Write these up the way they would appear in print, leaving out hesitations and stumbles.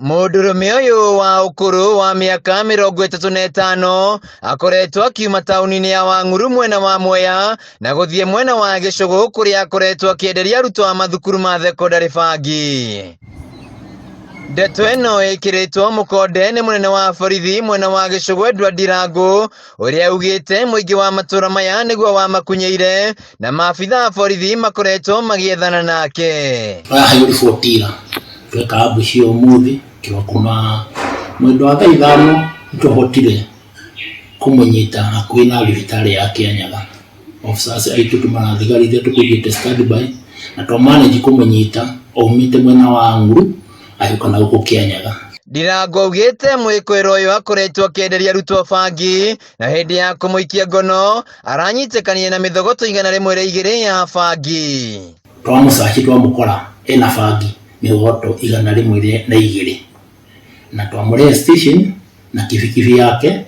Mũndũrũme ũyũ wa ũkũrũ wa mĩaka 35 akoretwo akiuma taũni-inĩ ya Wang'uru mwena wa Mwea na gũthiĩ mwena wa Gichugu kũrĩa akoretwo akienderia arutwo a mathukuru ma thekondarĩ bangi. Ndeto ĩno ĩkĩrĩtwo mukonde nĩ munene wa borithi mwena wa Gichugu Edward Ndirangu ũrĩa augite mũingĩ wa matũra maya nĩguo wamakunyĩire na maabithaa borithi makoretwo magĩethana nake. Ribotira tweka abucio umuthi kiwakuma mwendo wa thaithano ntuhotire kumunyita hakuhĩ na thibitarĩ ya Kirinyaga. Officers aitu tumarathigaririe tukugite standby na to manage kumunyita oumite mwena wa Wang'uru ayuka na huko Kirinyaga. Ndirangu augite mwikuirwo ũyũ akoretwo akienderia arutwo bangi na hĩndĩ ya kũmũikia ngono aranyitikanire na mithogoto 102 ya bangi. Twamucaci twamukora ena bangi mithogoto 102 na twamũrehe station na kibikibi yake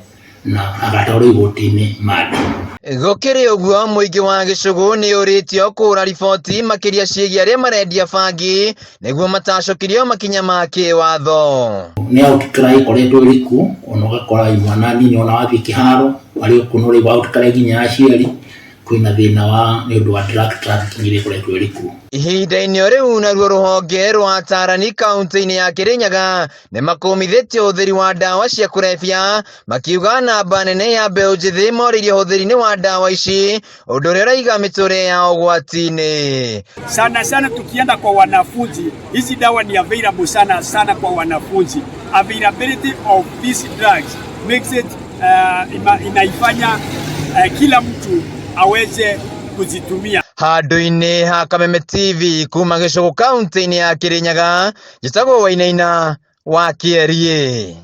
na agatwarwo igooti-ini Maabithaa. Gũkĩrĩ ũguo mũingĩ wa Gichugu nĩ ũrĩtio kũra riboti makĩria ciĩgiĩ arĩa marendia bangi nĩguo matacokirio makinya ma kĩwatho. Nĩ Agikira ikoretwo ĩrĩkuo ona ũgakora imwana nini ona wathiĩ kĩharo arĩ kũnũrĩ wa Agikira nginya aciari kwĩna thĩna wa nĩ ũndũ wa drug trafficking ĩrĩa ĩkoretwo ĩrĩkuo. Ihinda-inĩ rĩu naruo rũhonge rwa atarani kaunti-ini ya Kirinyaga nĩ makũmithĩtie ũhũthĩri wa ndawa cia kũrebia makiuga namba nene ya mbeũ njĩthĩ moririe ũhũthĩri-inĩ wa ndawa ici ũndũ ũrĩa ũraiga mĩtũrĩre yao ũgwati-inĩ. Sana tukienda kwa wanafunzi, hizi dawa ni available sana kwa wanafunzi. Availability of these drugs makes it inaifanya kila mtu aweze kuzitumia. Handũ-inĩ ha Kameme TV kuma Gichugu kaunti-ini ya Kirinyaga, njĩtagwo Wainaina wa Kĩerie.